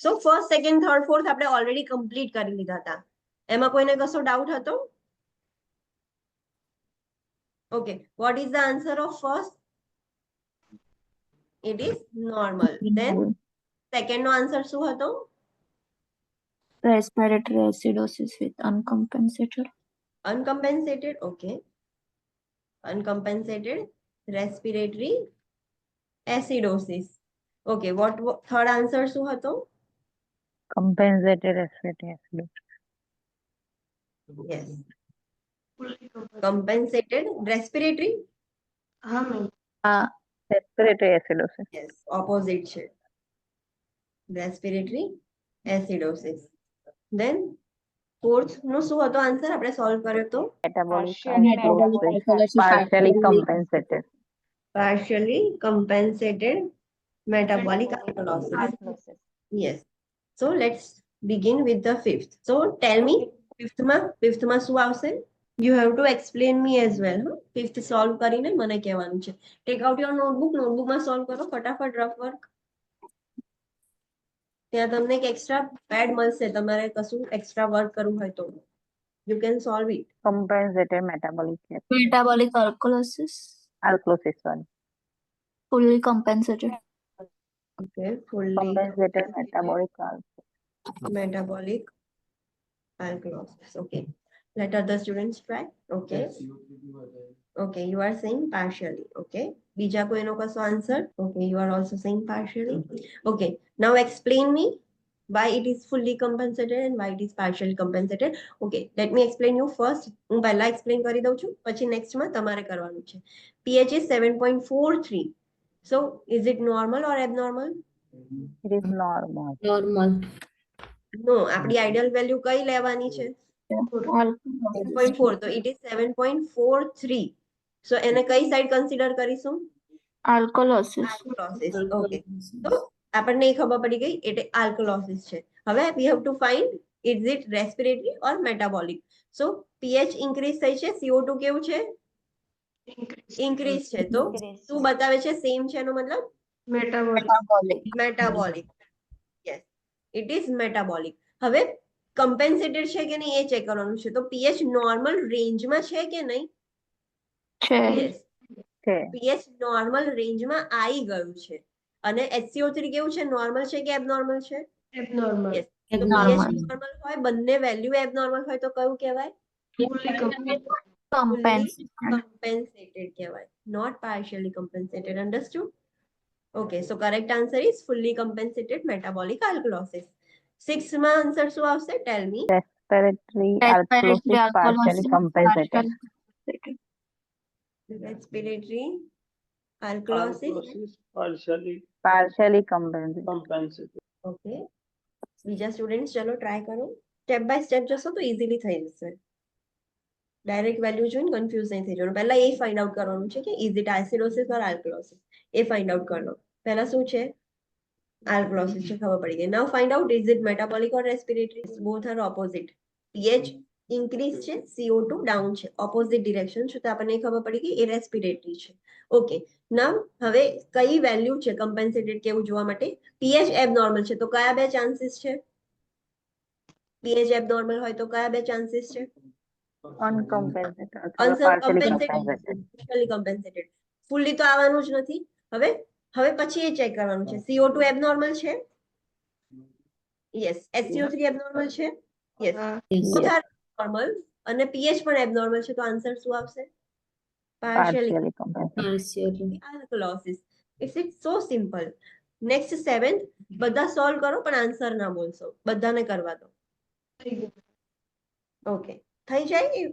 સો first second third fourth આપણે already complete કરી લીધા હતા. એમાં કોઈને કશો ડાઉટ હતો? Okay, what is the answer of first? It is normal. Then second નો આન્સર શું હતો? Respiratory acidosis with uncompensated. Uncompensated. Okay, uncompensated respiratory acidosis. Okay, what third answer શું હતો? Compensated respiratory acidosis. Yes, compensated respiratory. Respiratory acidosis. Yes, opposite છે. Respiratory acidosis. Then fourth નો શું હતો answer? આપણે solve કર્યો તો Metabolic Metabolic alkalosis. Partially compensated. partially compensated metabolic alkalosis. Yes. So let's begin with the fifth. So tell me, fifth માં શું આવશે? You have to explain me as well. Fifth solve કરીને મને કહેવાનું છે. Take out your notebook. Notebook માં solve કરો ફટાફટ rough work. ત્યાં તમને એક એક્સ્ટ્રા પેડ મળશે તમારે કશું એક્સ્ટ્રા વર્ક કરવું હોય તો. You can solve it. Compensated metabolic Metabolic alkalosis. alkalosis. Sorry. Fully compensated. Okay, fully Compensated metabolic alkalosis. metabolic alkalosis. Okay, let other students try. Okay. Okay, you are saying partially. Okay, બીજા કોઈનો કશો answer? Okay, you are also saying partially. Okay, now explain me why it is fully compensated and why it is partially compensated. Okay, let me explain you first. હું પહેલા explain કરી દઉં છું, પછી next માં તમારે કરવાનું છે. pH is 7.43. So is it normal or abnormal? It is normal. Normal. No, આપણી ideal value કઈ લેવાની છે? 8.4. તો it is 7.43. So એને કઈ સાઈડ કન્સિડર કરીશું? Alkalosis. Alkalosis. Okay. So આપણને એ ખબર પડી ગઈ એટલે alkalosis છે. હવે we have to find is it respiratory or metabolic. So pH increase થઈ છે, CO2 કેવું છે? Increase છે. તો શું બતાવે છે? સેમ છે એનો મતલબ? Metabolic. Yes, it is metabolic. હવે compensated છે કે નહીં એ ચેક કરવાનું છે. તો pH નોર્મલ રેન્જમાં છે કે નહીં? Yes. Okay. pH નોર્મલ રેન્જમાં આવી ગયું છે. અને HCO3 કેવું છે? નોર્મલ છે કે એબનોર્મલ છે? Yes. તો pH નોર્મલ હોય, બંને વેલ્યુ એબનોર્મલ હોય તો કયું કહેવાય? Compensated. Compensated કહેવાય, not partially compensated. Understood? Okay, so correct answer is fully compensated metabolic alkalosis. Sixth માં answer શું આવશે? Tell me. Respiratory alkalosis partially compensated. Respiratory alkalosis Partially compensated. Okay. બીજા સ્ટુડન્ટ્સ ચલો ટ્રાય કરો. સ્ટેપ બાય સ્ટેપ જશો તો easily થઈ જશે. ડાયરેક્ટ વેલ્યુ જોઈને કન્ફ્યુઝ નહીં થઈ જવાનું. પહેલા એ ફાઇન્ડ આઉટ કરવાનું છે કે is it acidosis or alkalosis. એ ફાઇન્ડ આઉટ કરો. પહેલા શું છે? આલ્કલોસિસ છે, ખબર પડી ગઈ. Now find out is it metabolic or respiratory. Both are opposite. pH increase છે, CO2 ડાઉન છે, ઓપોઝિટ ડિરેક્શન છે, તો આપણને ખબર પડી ગઈ એ રેસ્પિરેટરી છે. ઓકે, નાઉ હવે કઈ વેલ્યુ છે કમ્પેન્સેટેડ કેવું જોવા માટે? pH એબનોર્મલ છે, તો કયા બે ચાન્સીસ છે? pH એબનોર્મલ હોય તો કયા બે ચાન્સીસ છે? Uncompensated. Partially compensated. partially compensated. Fully તો આવવાનું જ નથી. હવે પછી એ ચેક કરવાનું છે. CO2 એબનોર્મલ છે? યસ. HCO3 એબનોર્મલ છે? યસ. બોથ આર નોર્મલ અને pH પણ એબનોર્મલ છે, તો આન્સર શું આવશે? Partially compensated. Alkalosis. It's so simple. Next 7th બધા સોલ્વ કરો પણ આન્સર ના બોલશો, બધાને કરવા દો. ઓકે, થઈ જાય.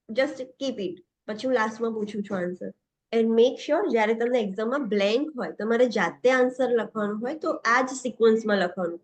Just keep it. પછી હું લાસ્ટમાં પૂછું છું આન્સર. એન્ડ મેક શ્યોર જ્યારે તમને એક્ઝામમાં બ્લેન્ક હોય, તમારે જાતે આન્સર લખવાનું હોય તો આ જ સિક્વન્સમાં લખવાનું.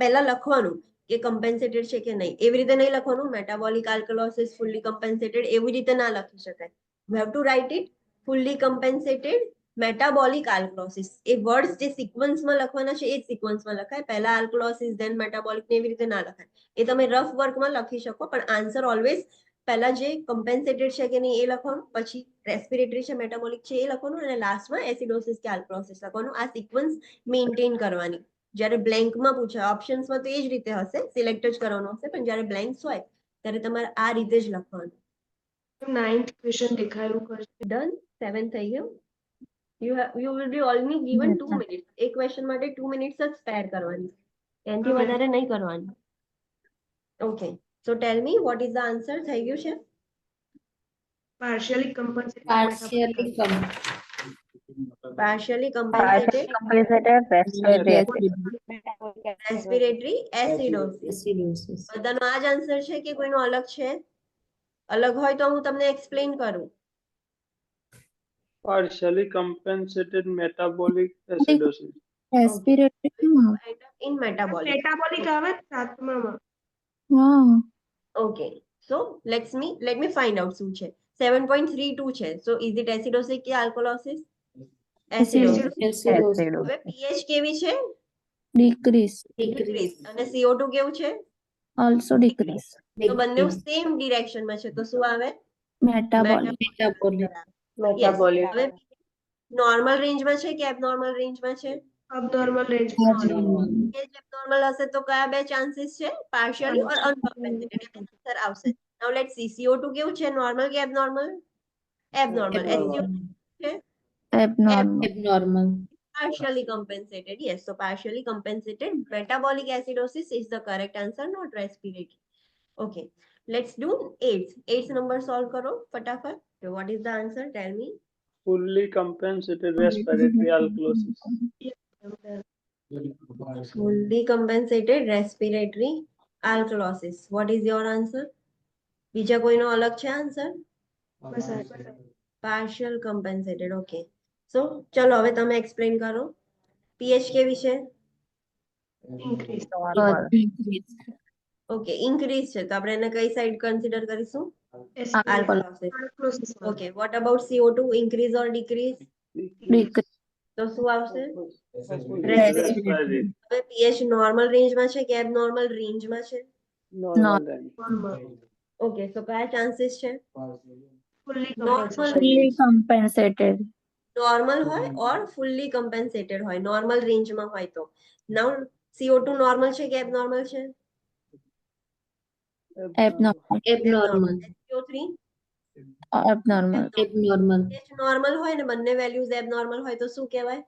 પહેલા લખવાનું કે કમ્પેન્સેટેડ છે કે નહીં. એવી રીતે નહીં લખવાનું મેટાબોલિક આલ્કલોસિસ ફુલ્લી કમ્પેન્સેટેડ, એવી રીતે ના લખી શકાય. You have to write it fully compensated metabolic alkalosis. એ વર્ડ્સ જે સિક્વન્સમાં લખવાના છે એ જ સિક્વન્સમાં લખાય. પહેલા આલ્કલોસિસ ધેન મેટાબોલિક, એવી રીતે ના લખાય. એ તમે રફ વર્કમાં લખી શકો, પણ આન્સર ઓલવેઝ પહેલા જે કમ્પેન્સેટેડ છે કે નહીં એ લખવાનું, પછી રેસ્પિરેટરી છે, મેટાબોલિક છે એ લખવાનું, અને લાસ્ટમાં એસિડોસિસ કે આલ્કલોસિસ લખવાનું. આ સિક્વન્સ મેન્ટેન કરવાની. જ્યારે બ્લેન્કમાં પૂછાય ઓપ્શન્સમાં તો એ જ રીતે હશે, સિલેક્ટ જ કરવાનું હશે, પણ જ્યારે બ્લેન્ક્સ હોય ત્યારે તમારે આ રીતે જ લખવાનું. 9th ક્વેશ્ચન દેખાયું કરશે. ડન. 7 થઈ ગયું. You will be only given Yes, 2 ma'am. Minutes. એક ક્વેશ્ચન માટે 2 મિનિટ્સ જ સ્પેર કરવાની, એનાથી વધારે નહીં કરવાની. Okay, so tail me vote is the answer. થઈ ગયું છે? Partially કમ્પનસેટેડ Partially partially Partially કમ્પેન્સેટેડ compensated respiratory respiratory acidosis. બધાનો આ જ આન્સર છે કે કોઈનો અલગ છે? અલગ હોય તો હું તમને એક્સપ્લેન કરું. Partially compensated metabolic acidosis. Respiratory in metabolic. Metabolic આવે ને સાતમામાં. હા. Okay, so let me find out શું છે. 7.32 છે. So is it acidosis કે alkalosis? Acidosis. હવે pH કેવી છે? Decrease. Decrease. અને CO2 કેવું છે? Also decrease. તો બંને સેમ ડિરેક્શનમાં છે, તો શું આવે? Metabolic. Yes. હવે નોર્મલ રેન્જમાં છે કે એબનોર્મલ રેન્જમાં છે? અબનોર્મલ રેન્જ. pH abnormal હશે તો કયા બે ચાન્સીસ છે? પાર્શિયલી ઓર અનકમ્પેન્સેટેડ. આન્સર આવશે. નાઉ લેટ્સ સી. CO2 કેવું છે? નોર્મલ કે એબનોર્મલ? એબનોર્મલ. SO છે Abnormal. partially compensated. Yes, so partially compensated metabolic acidosis is the correct answer, not respiratory. Okay, let's do AIDS. AIDS number solve karo fatafat. So what is the answer? Tell me. Fully compensated respiratory alkalosis. Fully compensated respiratory alkalosis. What is your answer? બીજા કોઈનો અલગ છે answer? Partial compensated. Okay, so ચલો હવે તમે explain કરો. pH કેવી છે? normal. ઓકે, ઇન્ક્રીઝ છે તો આપણે એને કઈ સાઈડ કન્સિડર કરીશું? Alkalosis. Okay, what about CO2? Increase or decrease? Decrease. તો શું આવશે? Respiratory. હવે pH નોર્મલ રેન્જમાં છે કે એબનોર્મલ રેન્જમાં છે? Normal range. ઓકે, so કયા ચાન્સીસ છે? Normal Fully compensated. નોર્મલ હોય ઓર ફુલ્લી કમ્પેન્સેટેડ હોય. નોર્મલ રેન્જમાં હોય તો. નાઉ CO2 નોર્મલ છે કે એબનોર્મલ છે? Abnormal. Abnormal. SO3 Abnormal. pH normal હોય ને બંને વેલ્યુઝ એબનોર્મલ હોય તો શું કહેવાય?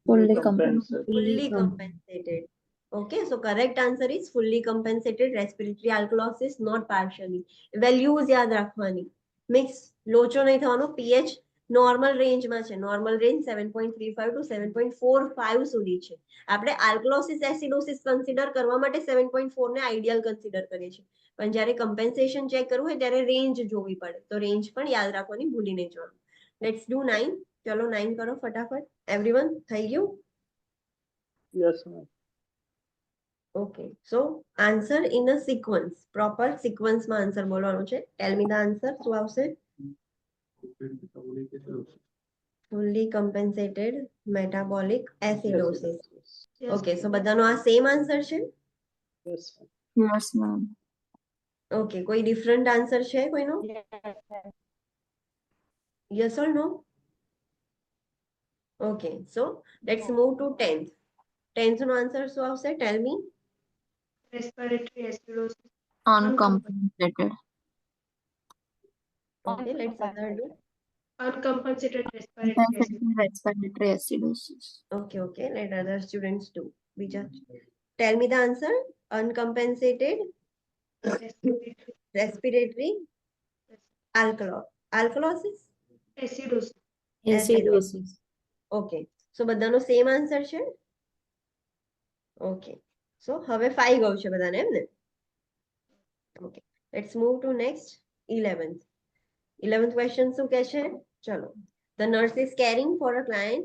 Fully Compensated. Fully compensated. Okay, so correct answer is fully compensated respiratory alkalosis, not partially. Values યાદ રાખવાની. Mix લોચો નહીં થવાનો. pH નોર્મલ રેન્જમાં છે. નોર્મલ રેન્જ 7.35 to 7.45 સુધી છે. આપણે આલ્કલોસિસ એસિડોસિસ કન્સિડર કરવા માટે 7.4 ને આઈડિયલ કન્સિડર કરીએ છીએ, પણ જ્યારે કમ્પેન્સેશન ચેક કરવું હોય ત્યારે રેન્જ જોવી પડે. તો રેન્જ પણ યાદ રાખવાની, ભૂલી નહીં જવાનું. Let's do 9. ચલો 9 કરો ફટાફટ. એવરીવન થઈ ગયું? Yes, ma'am. Okay, so answer in a sequence. Proper sequence માં answer બોલવાનું છે. Tell me the answer. શું આવશે? Fully compensated metabolic acidosis. Okay, so બધાનો આ સેમ આન્સર છે? Yes, ma'am. Yes, ma'am. Okay, કોઈ ડિફરન્ટ આન્સર છે કોઈનો? Yes or no? Okay, so let's move to 10th. 10th નો આન્સર શું આવશે? Tell me. Respiratory acidosis. Uncompensated. Okay, let's other do. Uncompensated respiratory acidosis. Compensated respiratory acidosis. Okay, okay, let other students do. બીજા. Tell me the answer. Uncompensated respiratory alkalosis. Acidosis. Okay, so બધાનો same answer છે? Okay, so હવે 5 ગયું છે બધાને, એમ ને? Okay, let's move to next 11th. 11th question શું કહે છે? ચલો. The nurse is caring for a client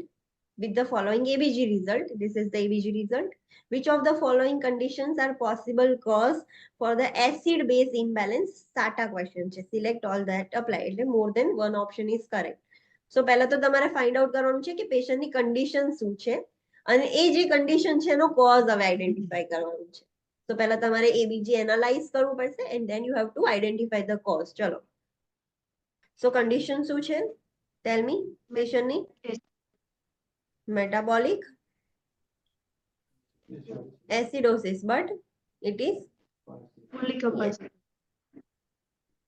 with the following ABG result. This is the ABG result. Which of the following conditions are possible cause for the acid base imbalance? SATA question છે. Select all that apply. એટલે more than one option is correct. So પહેલા તો તમારે find out કરવાનું છે કે પેશન્ટની condition શું છે અને એ જે કન્ડિશન છે એનો કોઝ હવે આઈડેન્ટિફાઈ કરવાનું છે. તો પહેલા તમારે ABG એનાલાઇઝ કરવું પડશે and then you have to identify the cause. ચલો. So condition શું છે? Tell me. પેશન્ટની metabolic acidosis, but it is fully compensated.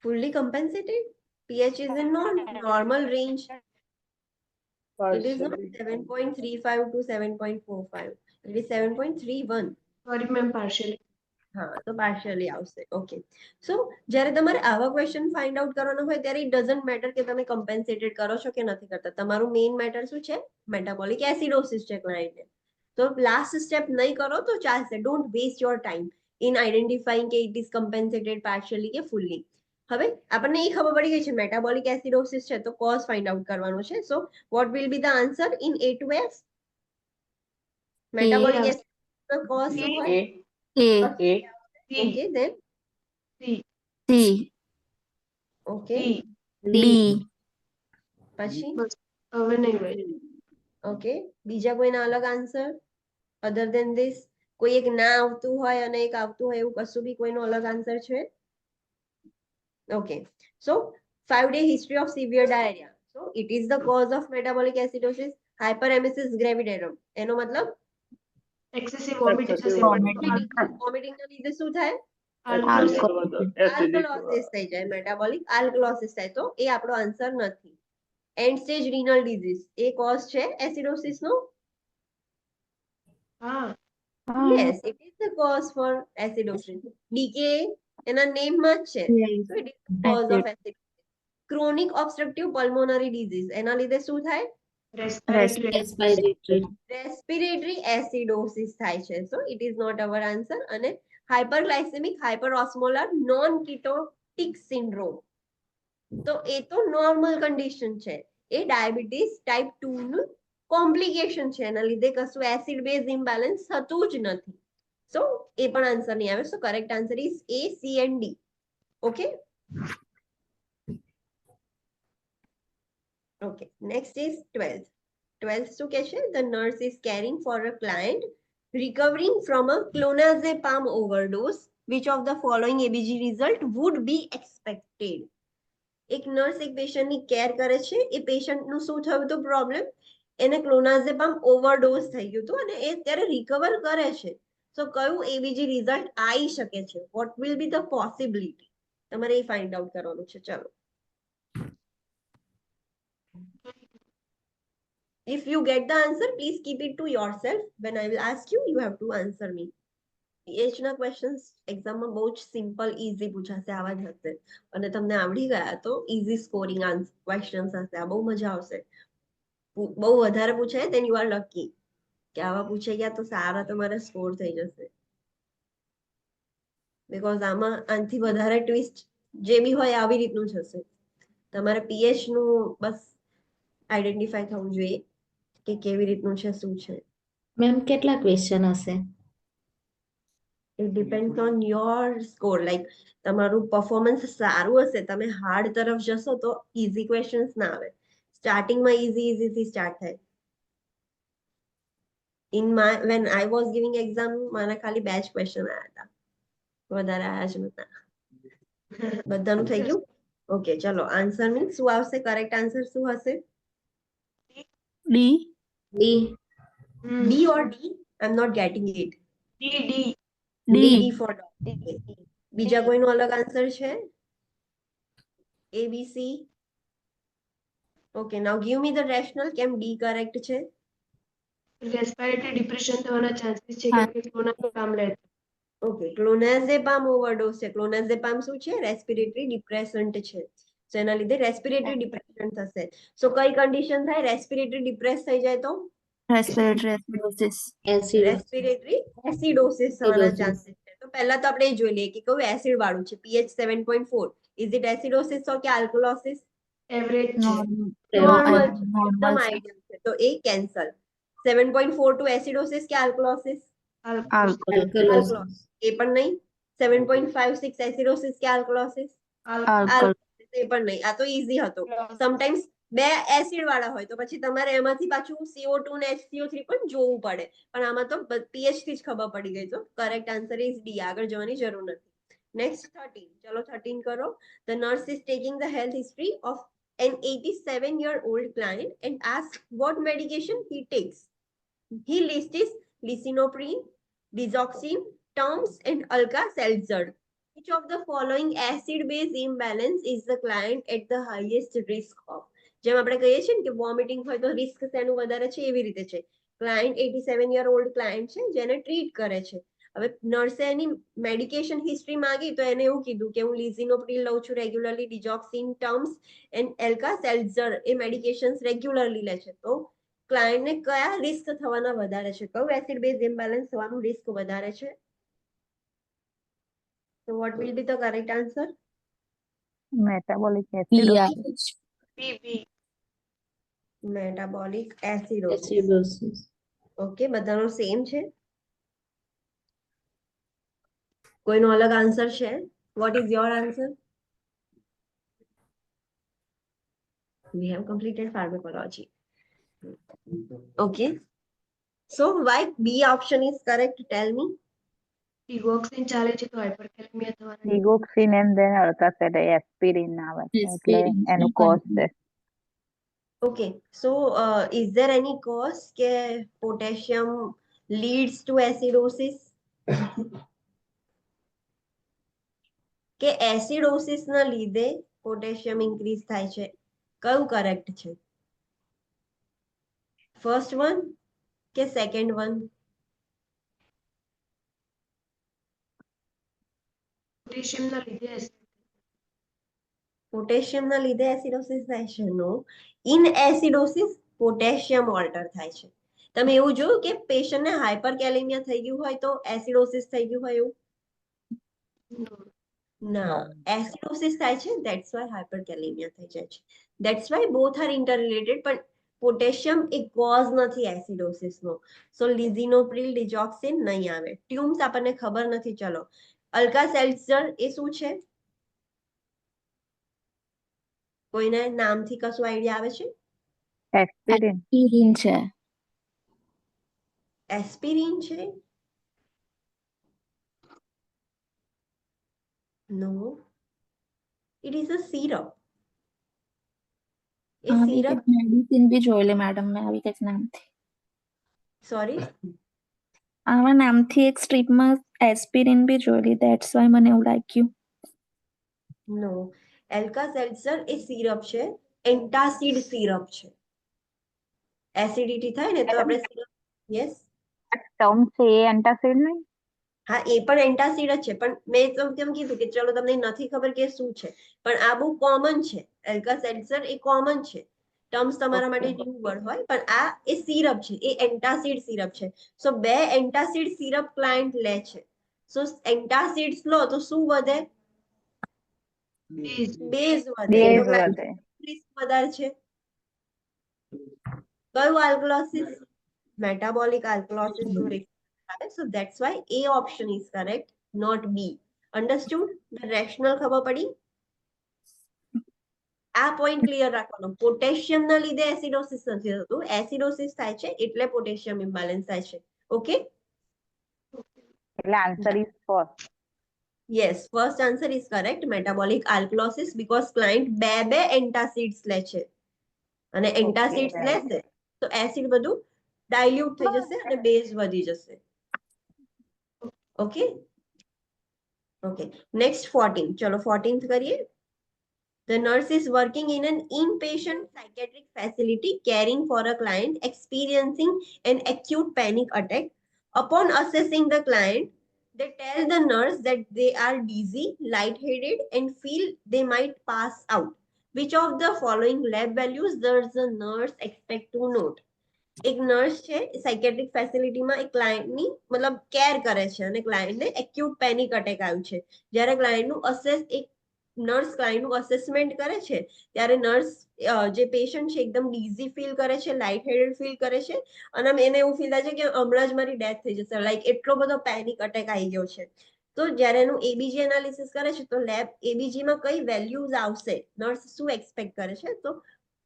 fully compensated. pH is in normal range. It is not Partially. 7.35 to 7.45. It is 7.31. Sorry, ma'am, partially. હા તો partially આવશે. Okay, સો જ્યારે તમારે આવા question find out કરવાનો હોય ત્યારે it doesn't matter કે તમે કમ્પેન્સેટેડ કરો છો કે નથી કરતા. તમારું મેઇન મેટર શું છે? મેટાબોલિક એસિડોસિસ છે ક્લાયન્ટને. તો લાસ્ટ સ્ટેપ નહીં કરો તો ચાલશે. Don't waste your time in identifying કે ઇટ ઇઝ કમ્પેન્સેટેડ પાર્શિયલી કે ફુલ્લી. હવે આપણને એ ખબર પડી ગઈ છે મેટાબોલિક એસિડોસિસ છે તો કોઝ ફાઇન્ડ આઉટ કરવાનો છે. So what will be the answer in A to F? Metabolic acidosis cause શું હોય? A, A. Okay then C, C, okay D, પછી હવે નહીં હોય. ઓકે બીજા કોઈના અલગ આન્સર અધર ધેન ધીસ? કોઈ એક ના આવતું હોય અને એક આવતું હોય એવું કશું બી કોઈનો અલગ આન્સર છે? Okay, so 5-day history of severe diarrhea. So it is the cause of metabolic acidosis. Hyperemesis gravidarum. એનો મતલબ Excessive vomiting થશે. વોમિટિંગ ના લીધે શું થાય? Alcohol. આલ્કલોસિસ થઈ જાય. મેટાબોલિક આલ્કલોસિસ થાય તો એ આપણો આન્સર નથી. And stage Rinal disease A cause છે એસિડોસિસ નો? હા. Yes, it is the cause for acidosis. DKA એના નેમમાં જ છે. So it is the cause of acidosis. Chronic obstructive pulmonary disease એના લીધે શું થાય? Respiratory. Respiratory acidosis થાય છે. So it is not our answer. અને hyperglycemic hyperosmolar non-ketotic syndrome. તો એ તો નોર્મલ કન્ડિશન છે. એ ડાયાબિટીસ ટાઈપ 2 નું કોમ્પ્લિકેશન છે. એના લીધે કશું એસિડ બેઝ ઇમ્બેલેન્સ થતું જ નથી. સો એ પણ આન્સર નહીં આવે. So correct answer is A, C and D. Okay, okay, next is 12th. 12th શું કહે છે? The nurse is caring for a client recovering from a clonazepam overdose. Which of the following ABG result would be expected? એક nurse એક પેશન્ટની care કરે છે. એ પેશન્ટનું શું થયું હતું પ્રોબ્લેમ? એને ક્લોનાઝેપામ ઓવરડોઝ થઈ ગયું હતું અને એ ત્યારે રિકવર કરે છે. સો કયું એબીજી રિઝલ્ટ આવી શકે છે? What will be the possibility? તમારે એ ફાઇન્ડ આઉટ કરવાનું છે. ચલો, if you get the answer please keep it to yourself. When I will ask you, you have to answer me. PH ના ક્વેશ્ચન્સ એક્ઝામમાં બહુ જ સિમ્પલ ઇઝી પૂછાશે, આવા જ હશે. અને તમને આવડી ગયા તો ઇઝી સ્કોરિંગ ક્વેશ્ચન્સ હશે. આ બહુ મજા આવશે. બહુ વધારે પૂછાય then you are lucky કે આવા પૂછાઈ ગયા તો સારા તમારા સ્કોર થઈ જશે. બીકોઝ આમાં આનાથી વધારે ટ્વિસ્ટ જે બી હોય આવી રીતનું જ હશે. તમારે પીએચ નું બસ આઈડેન્ટિફાઈ થવું જોઈએ કે કેવી રીતનું છે, શું છે. મેમ કેટલા ક્વેશ્ચન હશે? It depends on your score. Like તમારું પરફોર્મન્સ સારું હશે, તમે હાર્ડ તરફ જશો તો ઇઝી ક્વેશ્ચન્સ ના આવે. સ્ટાર્ટિંગમાં ઇઝી થી સ્ટાર્ટ થાય. In my when I was giving exam મારા ખાલી 2 જ ક્વેશ્ચન આવ્યા હતા, વધારે આવ્યા જ નતા. બધાનું થઈ ગયું? ઓકે, ચલો આન્સર મીન્સ શું આવશે? કરેક્ટ આન્સર શું હશે? D, D. B or D? I'm not getting it. D. D, D for dog. બીજા કોઈનો અલગ આન્સર છે? A, B, C? Okay, now give me the rationale. કેમ D કરેક્ટ છે? રેસ્પિરેટરી ડિપ્રેશન થવાના ચાન્સીસ છે કેમ કે ક્લોનાઝેપામ લે. ઓકે, ક્લોનાઝેપામ ઓવરડોઝ છે. ક્લોનાઝેપામ શું છે? રેસ્પિરેટરી ડિપ્રેસન્ટ છે. સો એના લીધે રેસ્પિરેટરી ડિપ્રેશન થશે. સો કઈ કન્ડિશન થાય? રેસ્પિરેટરી ડિપ્રેસ થઈ જાય તો respiratory acidosis. રેસ્પિરેટરી એસિડોસિસ થવાના ચાન્સીસ છે. તો પહેલા તો આપણે એ જોઈ લઈએ કે કયું એસિડ વાળું છે. pH 7.4. ઇઝ ઇટ એસિડોસિસ કે આલ્કલોસિસ? એવરેજ છે. Normal. નોર્મલ Normal એકદમ છે. આઈડિયલ છે. તો એ કેન્સલ. 7.4 ટુ એસિડોસિસ કે આલ્કલોસિસ? Alcohol. આલ્કલોસિસ. એ પણ નહીં. 7.56 એસિડોસિસ કે આલ્કલોસિસ? Alcohol. એ પણ નહીં. આ તો ઈઝી હતો. સમટાઈમ્સ બે એસિડ વાળા હોય તો પછી તમારે એમાંથી પાછું CO2 ને HCO3 પણ જોવું પડે. પણ આમાં તો pH થી જ ખબર પડી ગઈ. તો કરેક્ટ આન્સર ઇઝ ડી. આગળ જવાની જરૂર નથી. નેક્સ્ટ 13. ચલો 13 કરો. The nurse is taking the health history of an 87-year-old client and asks what medication he takes. He lists lisinopril, digoxin, Tums, and Alka-Seltzer. Which of the following acid-base imbalance is the client at the highest risk of? જેમ આપણે કહીએ છીએ ને કે vomiting હોય તો risk શેનું વધારે છે એવી રીતે છે. ક્લાયન્ટ 87-year-old ક્લાયન્ટ છે જેને ટ્રીટ કરે છે. હવે નર્સે એની મેડિકેશન હિસ્ટ્રી માંગી તો એને એવું કીધું કે હું લિઝિનોપ્રિલ લઉં છું regularly, digoxin, Tums and Alka Seltzer એ મેડિકેશન્સ રેગ્યુલરલી લે છે. તો ક્લાયન્ટને કયા રિસ્ક થવાના વધારે છે, કયું એસિડ બેઝ ઇમ્બેલેન્સ થવાનું રિસ્ક વધારે છે? So what will be the correct answer? Metabolic B acidosis. B B Metabolic acidosis. Acidosis. Okay, બધાનો સેમ છે? કોઈનો અલગ આન્સર છે? What is your answer? We have completed pharmacology. Okay. So why B option is correct? Tell me. ડિગોક્સિન ચાલે છે તો હાઇપરકેલેમિયા થવાના Digoxin and then Alka-Seltzer, aspirin આવે છે એટલે Aspirin એનું છે કોઝ બંને. છે. Okay. So is there any cause કે potassium leads to acidosis? કે એસિડોસિસ ના લીધે પોટેશિયમ ઇન્ક્રીઝ થાય છે? કયું કરેક્ટ છે? ફર્સ્ટ વન કે સેકન્ડ વન? પોટેશિયમના લીધે પોટેશિયમના લીધે એસિડોસિસ થાય છે? નો. ઇન એસિડોસિસ પોટેશિયમ ઓલ્ટર થાય છે. તમે એવું જોયું કે પેશન્ટને હાઇપરકેલેમિયા થઈ ગયું હોય તો એસિડોસિસ થઈ ગયું હોય એવું? ના, એસિડોસિસ થાય છે, ધેટ્સ વાય હાઇપરકેલેમિયા થઈ જાય છે. ધેટ્સ વાય બોથ આર ઇન્ટરરિલેટેડ, પણ પોટેશિયમ એ કોઝ નથી એસિડોસિસનો. સો લિઝિનોપ્રિલ, ડિજોક્સિન નહીં આવે. ટ્યુમ્સ આપણને ખબર નથી. ચલો, અલ્કા-સેલ્ઝર એ શું છે? કોઈને નામથી કશું આઈડિયા આવે છે? Aspirin. Aspirin છે. એસ્પિરિન છે? નો, ઇટ ઇઝ અ સિરપ. એ આવી સિરપ, કંઈક મેડિસિન બી જોયેલી મેડમ મેં આવી કંઈક નામથી. સોરી, આવા નામથી એક સ્ટ્રીપમાં એસ્પિરિન બી જોયેલી, ધેટ્સ વાય મને એવું લાગ્યું. નો. એલ્કા-સેલ્ઝર એ સિરપ છે, એન્ટાસિડ સિરપ છે. એસિડિટી થાય ને તો આપણે સિરપ. યસ, ટર્મ છે એ એન્ટાસિડ નહીં? હા, એ પણ એન્ટાસિડ જ છે, પણ મેં તેમ કીધું કે ચલો તમને નથી ખબર કે શું છે, પણ આ બહુ કોમન છે. એલ્કા-સેલ્ઝર એ કોમન છે. ટર્મ્સ તમારા માટે ન્યૂ વર્ડ હોય, પણ આ એ સિરપ છે, એ એન્ટાસિડ સિરપ છે. સો બે એન્ટાસિડ સિરપ ક્લાયન્ટ લે છે. સો એન્ટાસિડ્સ લો તો શું વધે? બેઝ વધે. બેઝ તો client વધે. risk વધારે છે. કયું આલ્કલોસિસ? metabolic alkalosis નું risk આવે. So that's why A option is correct, not B. Understood? The rationale ખબર પડી? આ પોઈન્ટ ક્લિયર રાખવાનો. પોટેશિયમ ના લીધે એસિડોસિસ નથી થતું, એસિડોસિસ થાય છે એટલે પોટેશિયમ ઇમ્બેલેન્સ થાય છે. ઓકે? એટલે answer is four. Yes, first answer is correct, metabolic alkalosis, because client બે એન્ટાસિડ્સ લે છે અને એન્ટાસિડ્સ લેશે તો એસિડ બધું ડાઈલ્યુટ થઈ જશે અને બેઝ વધી જશે. ઓકે? Okay, next 14. ચલો 14th કરીએ. The nurse is working in an inpatient psychiatric facility caring for a client experiencing an acute panic attack. Upon assessing the client, they tell the nurse that they are dizzy, lightheaded, and feel they might pass out. Which of the following lab values does the nurse expect to note? એક nurse છે psychiatric ફેસિલિટીમાં એક ક્લાયન્ટની મતલબ care કરે છે અને ક્લાયન્ટને acute panic attack આવ્યું છે. જ્યારે ક્લાયન્ટનું એક નર્સ ક્લાયન્ટનું અસેસમેન્ટ કરે છે ત્યારે નર્સ જે પેશન્ટ છે એકદમ ડીઝી ફીલ કરે છે, લાઇટ હેડેડ ફીલ કરે છે અને એને એવું ફીલ થાય છે કે હમણાં જ મારી ડેથ થઈ જશે, લાઈક એટલો બધો પેનિક અટેક આવી ગયો છે. તો જ્યારે એનું એબીજી એનાલિસિસ કરે છે તો લેબ એબીજીમાં કઈ વેલ્યુઝ આવશે, નર્સ શું એક્સપેક્ટ કરે છે, તો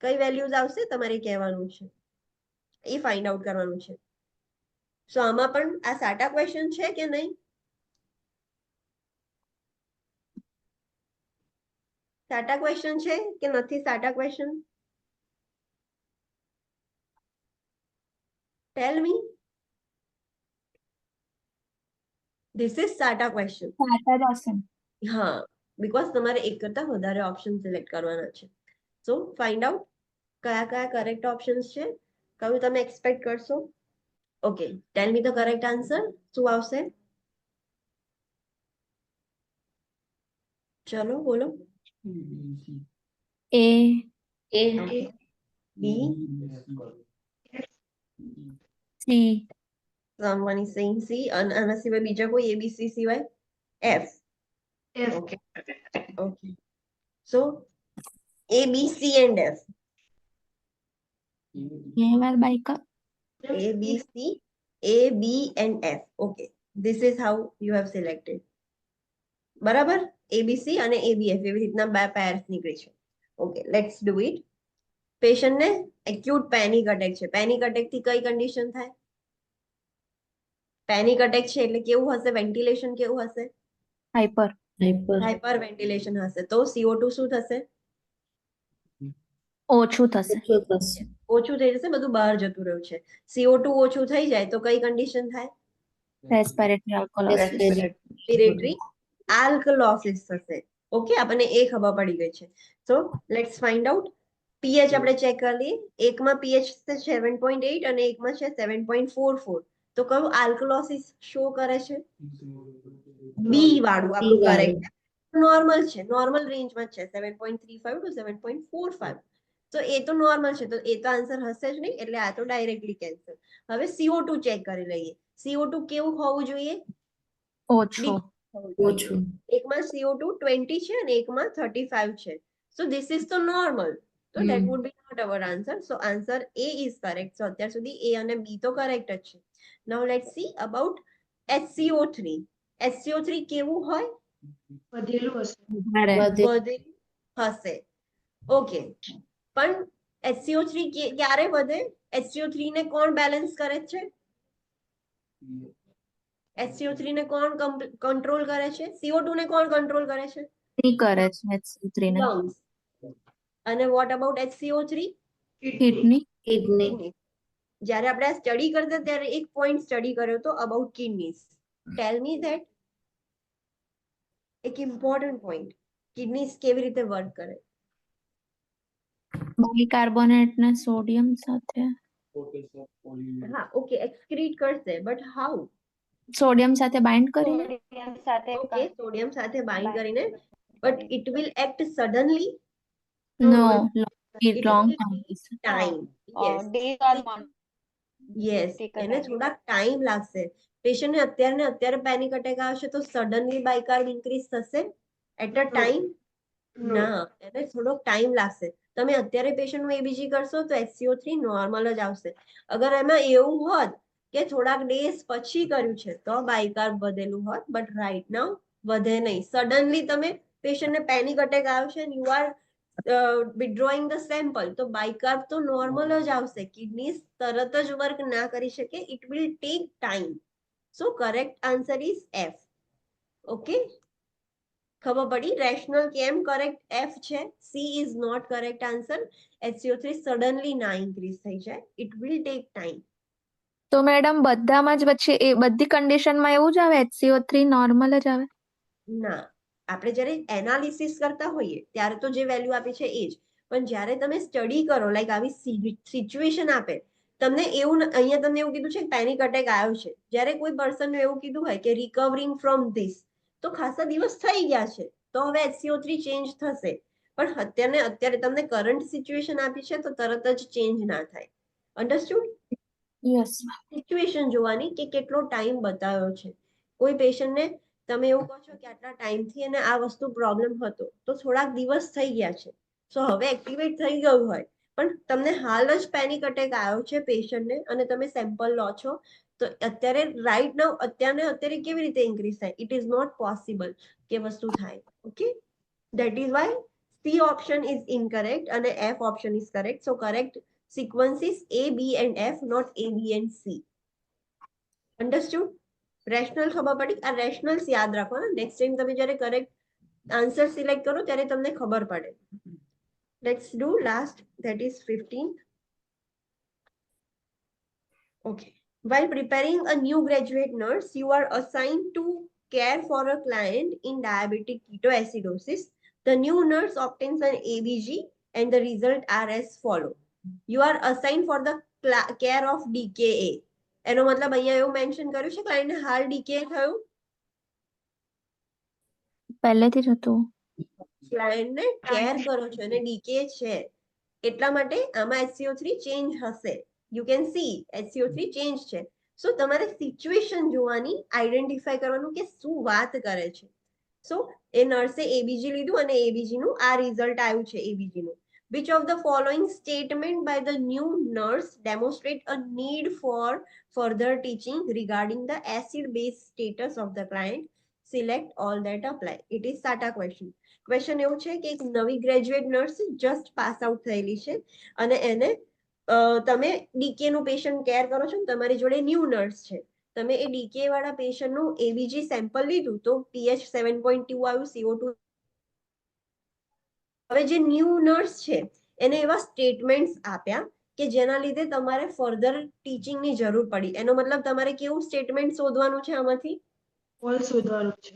કઈ વેલ્યુઝ આવશે તમારે કહેવાનું છે, એ ફાઇન્ડ આઉટ કરવાનું છે. સો આમાં પણ આ સાટા ક્વેશ્ચન છે કે નહીં? સાટા ક્વેશ્ચન છે કે નથી SATA question? Tell me. This is SATA question. સાચા જ હશે ને. હા, બીકોઝ તમારે એક કરતા વધારે ઓપ્શન સિલેક્ટ કરવાના છે. સો ફાઇન્ડ આઉટ કયા કયા કરેક્ટ ઓપ્શન્સ છે, કયું તમે એક્સપેક્ટ કરશો. Okay, tell me the correct answer. શું આવશે? ચલો બોલો. A, A, B. C, someone is saying C. અને આના સિવાય બીજા કોઈ ABC સિવાય? F. F. Okay. Okay. So A, B, C and F. A વાર bike A, B, C, A, B and F. Okay. This is how you have selected. બરાબર? ABC અને ABF એવી રીતના બે pairs નીકળી છે. Okay, let's do it. Patient ને acute panic attack છે. પેનિક અટેક થી કઈ કન્ડિશન થાય? પેનિક અટેક છે એટલે કેવું હશે? વેન્ટિલેશન કેવું હશે? હાઈપર hyper, હાઇપર વેન્ટિલેશન હશે. તો CO2 શું થશે? ઓછું થશે. ઓછું થશે. ઓછું થઈ જશે, બધું બહાર જતું રહ્યું છે. CO2 ઓછું થઈ જાય તો કઈ કન્ડિશન થાય? રેસ્પિરેટરી આલ્કોહોલિસિસ. રેસ્પિરેટરી આલ્કલોસિસ થશે. ઓકે, આપણને એ ખબર પડી ગઈ છે. So let's find out. PH આપણે ચેક કરી લઈએ. એકમાં પીએચ છે 7.8 અને એકમાં છે 7.44. તો કયું આલ્કલોસિસ શો કરે છે? બી વાળું આપણું B વાળું. કરેક્ટ. નોર્મલ છે, નોર્મલ રેન્જમાં છે 7.35 ટુ 7.45. તો એ તો નોર્મલ છે, તો એ તો આન્સર હશે જ નહીં, એટલે આ તો ડાયરેક્ટલી કેન્સલ. હવે CO2 ચેક કરી લઈએ. CO2 કેવું હોવું જોઈએ? ઓછું. ઓછું. એકમાં CO2 20 છે અને એકમાં 35 છે. સો ધીસ ઇઝ તો નોર્મલ. તો that would be not our answer. So answer A is correct. So અત્યાર સુધી A અને B તો કરેક્ટ જ છે. નાઉ let's see about HCO3. HCO3 કેવું હોય? વધેલું હશે. વધારે. વધે. વધે હશે. ઓકે, પણ HCO3 ક્યારે વધે? HCO3 ને કોણ બેલેન્સ કરે છે? HCO3 ને કોણ કંટ્રોલ કરે છે? CO2 ને કોણ કંટ્રોલ કરે છે? નહીં કરે છે HCO3 ને. lungs. અને what about HCO3? Kidney. Kidney. Kidney. જ્યારે આપણે આ સ્ટડી કરતા ત્યારે એક પોઈન્ટ સ્ટડી કર્યો તો about kidneys. Tell me that. એક ઇમ્પોર્ટન્ટ પોઈન્ટ, કિડનીઝ કેવી રીતે વર્ક કરે? બાયકાર્બોનેટ ને સોડિયમ સાથે. હા, ઓકે, એક્સક્રીટ કરશે, બટ હાઉ? સોડિયમ સાથે બાઇન્ડ કરીને. ઓકે, સોડિયમ સાથે બાઇન્ડ કરીને, but it will act suddenly. No It long will take time. Yes. Yes, એને થોડાક ટાઈમ લાગશે. પેશન્ટ ને અત્યારે પેનિક અટેક આવશે તો સડનલી બાયકાર્બ ઇન્ક્રીઝ થશે એટ અ ટાઈમ? ના, એને થોડોક ટાઈમ લાગશે. તમે અત્યારે પેશન્ટ નું એબીજી કરશો તો HCO3 નોર્મલ જ આવશે. અગર એમાં એવું હોત કે થોડાક ડેઝ પછી કર્યું છે તો બાયકાર્બ વધેલું હોત, બટ રાઈટ નાઉ વધે નહીં. સડનલી તમે પેશન્ટ ને પેનિક અટેક આવ્યો છે, you are withdrawing the sample, તો બાયકાર્બ તો નોર્મલ જ આવશે. કિડની તરત જ વર્ક ના કરી શકે. It will take time. So correct answer is F. Okay, ખબર પડી રેશનલ કેમ કરેક્ટ F છે? C is not correct answer. HCO3 suddenly ના ઇન્ક્રીઝ થઈ જાય. It will take time. તો મેડમ બધામાં જ પછી એ બધી કન્ડિશનમાં એવું જ આવે HCO3 નોર્મલ જ આવે? ના, આપણે જ્યારે એનાલિસિસ કરતા હોઈએ ત્યારે તો જે વેલ્યુ આપી છે એ જ. પણ જ્યારે તમે સ્ટડી કરો, લાઈક આવી સિચ્યુએશન આપે તમને એવું અહીંયા તમને એવું કીધું છે કે પેનિક અટેક આવ્યો છે, જ્યારે કોઈ પર્સન એવું કીધું હોય કે રિકવરિંગ ફ્રોમ ધીસ, તો ખાસા દિવસ થઈ ગયા છે, તો હવે HCO3 ચેન્જ થશે. પણ અત્યારે તમને કરંટ સિચ્યુએશન આપી છે તો તરત જ ચેન્જ ના થાય. અન્ડરસ્ટુડ? યસ. સિચ્યુએશન જોવાની કે કેટલો ટાઈમ બતાવ્યો છે. કોઈ પેશન્ટને તમે એવું કહો છો કે આટલા ટાઈમથી એને આ વસ્તુ પ્રોબ્લેમ હતો, તો થોડાક દિવસ થઈ ગયા છે, સો હવે એક્ટિવેટ થઈ ગયું હોય, પણ તમને હાલ જ પેનિક અટેક આવ્યો છે પેશન્ટને અને તમે સેમ્પલ લો છો, તો અત્યારે રાઈટ નાઉ અત્યારે કેવી રીતે ઇન્ક્રીઝ થાય? ઇટ ઇઝ નોટ પોસિબલ કે વસ્તુ થાય. Okay, that is why C option is incorrect અને F option is correct. So correct sequence is A, B and F, not A, B and C. Understood? Rational ખબર પડી? આ રેશનલ્સ યાદ રાખો. Next time તમે જ્યારે કરેક્ટ આન્સર સિલેક્ટ કરો ત્યારે તમને ખબર પડે. Let's do last, that is 15. Okay, While preparing a new graduate nurse, you are assigned to care for a client in diabetic ketoacidosis. The new nurse obtains an ABG and the result are as follow. You are assigned for the care of DKA. એનો મતલબ અહીંયા એવું mention કર્યું છે ક્લાયન્ટને હાલ DKA થયું, પહેલેથી જ હતું. ક્લાયન્ટને કેર કરો છો અને DKA છે એટલા માટે આમાં HCO3 ચેન્જ હશે. You can see HCO3 change છે. સો તમારે સિચ્યુએશન જોવાની, આઈડેન્ટિફાઈ કરવાનું કે શું વાત કરે છે. સો એ નર્સે એબીજી લીધું અને એબીજી નું આ રિઝલ્ટ આવ્યું છે એબીજી નું. Which of the following statement by the new nurse demonstrate a need for further teaching regarding the acid-base status of the client? Select all that apply. It is SATA question. Question એવું છે કે એક નવી graduate nurse just pass out થયેલી છે અને એને તમે ડીકે નું પેશન્ટ કેર કરો છો, તમારી જોડે ન્યૂ નર્સ છે, તમે એ ડીકે વાળા પેશન્ટનું એબીજી સેમ્પલ લીધું તો pH 7.2 આવ્યું, CO2. હવે જે ન્યૂ નર્સ છે એને એવા સ્ટેટમેન્ટ્સ આપ્યા કે જેના લીધે તમારે ફર્ધર ટીચિંગની જરૂર પડી. એનો મતલબ તમારે કેવું સ્ટેટમેન્ટ શોધવાનું છે આમાંથી? ફોલ્સ શોધવાનું છે.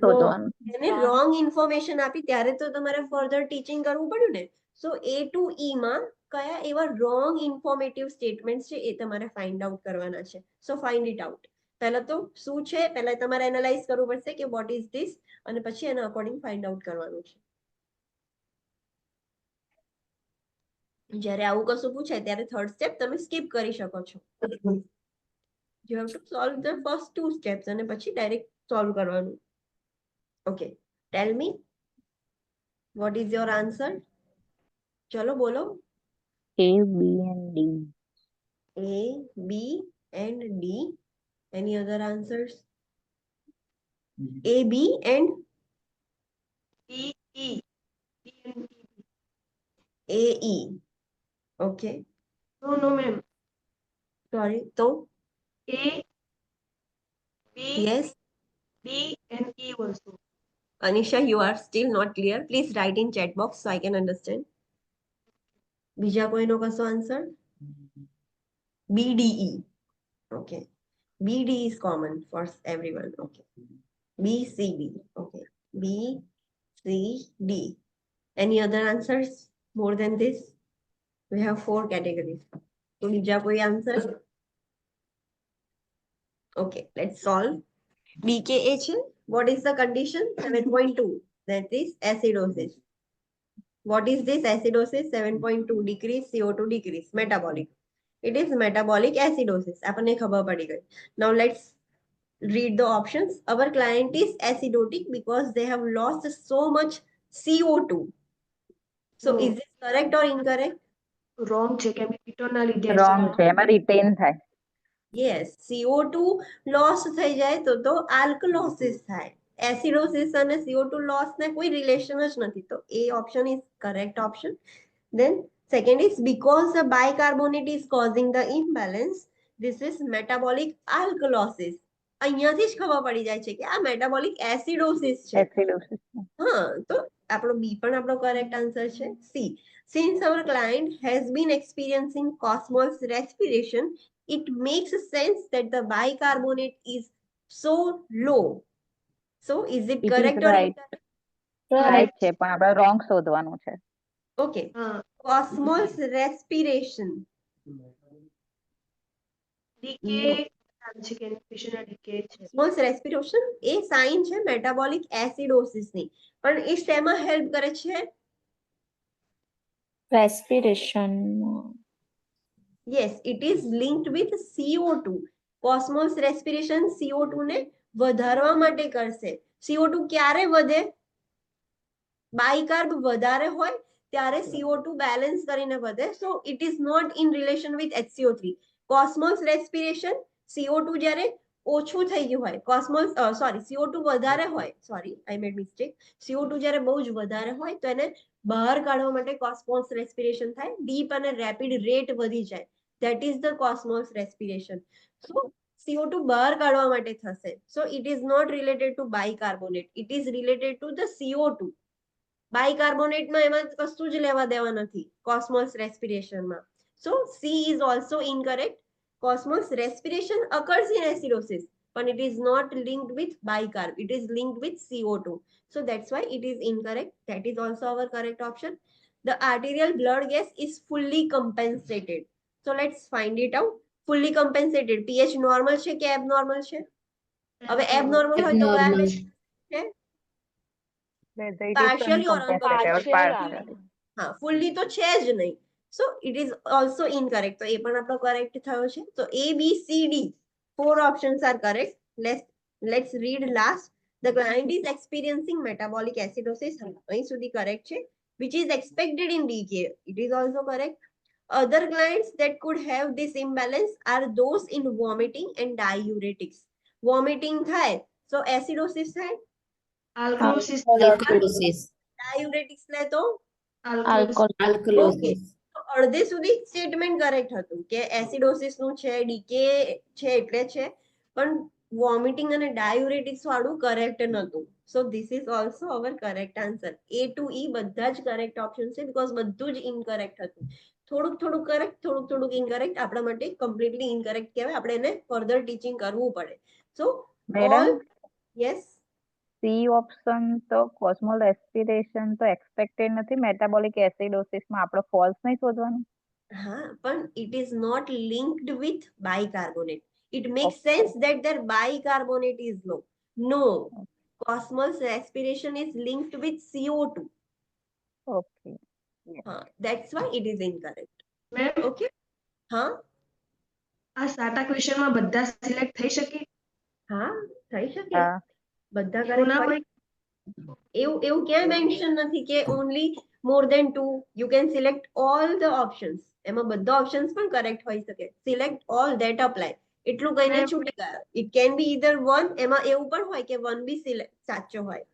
શોધવાનું. એને રોંગ ઇન્ફોર્મેશન આપી ત્યારે તો તમારે ફર્ધર ટીચિંગ કરવું પડ્યું ને. સો A to E માં કયા એવા રોંગ ઇન્ફોર્મેટિવ સ્ટેટમેન્ટ્સ છે એ તમારે ફાઇન્ડ આઉટ કરવાના છે. સો ફાઇન્ડ ઇટ આઉટ. પહેલા તો શું છે પહેલા તમારે એનાલાઇઝ કરવું પડશે કે વોટ ઇઝ ધીસ અને પછી એના અકોર્ડિંગ ફાઇન્ડ આઉટ કરવાનું છે. જ્યારે આવું કશું પૂછાય ત્યારે થર્ડ સ્ટેપ તમે સ્કીપ કરી શકો છો. You have to solve the first 2 steps અને પછી ડાયરેક્ટ સોલ્વ કરવાનું. Okay, tell me what is your answer? ચલો બોલો. A, B and D. A, B and D. Any other answers? A, B and D, E. D and E. A, E. Okay. No, ma'am. Sorry. So, A, B, yes. D and E also. Anisha, you are still not clear. Please write in chat box so I can understand. બીજા કોઈનો કશો answer? B, D, E. Okay. B, D is common for everyone. Okay. B, C, D. Okay. B, C, D. Any other answers more than this? We have 4 categories. So, બીજા કોઈ answer? Okay, let's solve. DKA છે. What is the condition? 7.2. That is acidosis. What is this acidosis? 7.2 decrease, CO2 decrease, metabolic. It is metabolic acidosis. આપણને ખબર પડી ગઈ. Now let's read the options. Our client is acidotic because they have lost so much CO2. So No. is this correct or incorrect? Wrong છે કેમ કે કીટોનના લીધે wrong છે, એમાં રિટેન થાય. Yes, CO2 loss થઈ જાય તો alkalosis થાય. Acidosis અને CO2 loss ને કોઈ relation જ નથી. તો A option is correct option. Then second is because the bicarbonate is causing the imbalance, this is metabolic alkalosis. અહીંયાથી જ ખબર પડી જાય છે કે આ metabolic acidosis છે. એસિડોસિસ. હા, તો આપણો B પણ આપણો correct answer છે. C. Since our client has been experiencing Cosmol's respiration, it makes sense that the bicarbonate is so low. So is it It is correct or right. incorrect? Right છે પણ આપણે wrong શોધવાનું છે. Okay. હા Cosmol's respiration. Decay છે કે પેશન્ટના decay છે. Cosmol's respiration એ sign છે મેટાબોલિક એસિડોસિસ ની. પણ એ શેમાં હેલ્પ કરે છે? Respiration. Yes, it is linked with CO2. Cosmol's respiration CO2 ને વધારવા માટે કરશે. CO2 ક્યારે વધે? બાયકાર્બ વધારે હોય ત્યારે CO2 બેલેન્સ કરીને વધે. So it is not in relation with HCO3. Cosmol's respiration CO2 જ્યારે ઓછું થઈ ગયું હોય, Cosmol's CO2 વધારે હોય, sorry I made mistake. CO2 જ્યારે બહુ જ વધારે હોય તો એને બહાર કાઢવા માટે Cosmol's respiration થાય. ડીપ અને રેપિડ રેટ વધી જાય. That is the Cosmol's respiration. So CO2 બહાર કાઢવા માટે થશે. So it is not related to bicarbonate. It is related to the CO2. બાયકાર્બોનેટમાં એમાં કશું જ લેવા દેવા નથી Cosmol's respiration માં. So C is also incorrect. Cosmos respiration occurs in acidosis, but it is not linked with bicarb. It is linked with CO2. So that's why it is incorrect. That is also our correct option. The arterial blood gas is fully compensated. So let's find it out. Fully compensated. pH normal છે કે abnormal છે? હવે abnormal હોય તો કયા Abnormal. છે? Whether it is Partially or uncompensated or uncompensable. partially. હા, fully તો છે જ નહીં. So it is also incorrect. તો એ પણ આપણો correct થયો છે. So A, B, C, D, 4 options are correct. Let's read last. The client is experiencing metabolic acidosis. અહીં સુધી correct છે. Which is expected in DKA. It is also correct. Other clients that could have this imbalance are those in vomiting and diuretics. Vomiting થાય, so acidosis થાય. Alkalosis. Alkalosis. Diuretics લે તો Alkalosis. Alkalosis. અડધે સુધી statement correct હતું કે acidosis નું છે, ડીકે છે એટલે છે, પણ વોમિટિંગ અને ડાયુરેટિક્સ વાળું કરેક્ટ નતું. So this is also our correct answer. A to E બધા જ કરેક્ટ ઓપ્શન છે, બીકોઝ બધું જ ઇનકરેક્ટ હતું. થોડુંક કરેક્ટ, થોડુંક ઇનકરેક્ટ આપણા માટે કમ્પ્લીટલી ઇનકરેક્ટ કહેવાય. આપણે એને ફર્ધર ટીચિંગ કરવું પડે. સો Madam? All yes, C option તો કોસ્મોલ રેસ્પિરેશન તો એક્સપેક્ટેડ નથી. મેટાબોલિક એસિડોસિસમાં આપણે ફોલ્સ નહીં શોધવાનું. હા, પણ it is not linked with bicarbonate. It makes Okay. sense that their bicarbonate is low. No, Cosmos respiration is linked with CO2. Okay. That's why it is incorrect. Ma'am, Okay? હા, આ સાટા ક્વેશ્ચનમાં બધા select થઈ શકે? હા, થઈ શકે. હા. બધા એવું correct ના હોય. હોય? એવું ક્યાંય મેન્શન નથી કે only more than 2. You can select all the options. એમાં બધા ઓપ્શન્સ પણ કરેક્ટ હોઈ શકે. Select all that apply. એટલું કહીને મેમ, છૂટી ગયા. It can be either one. એમાં એવું પણ હોય કે one બી સાચો હોય.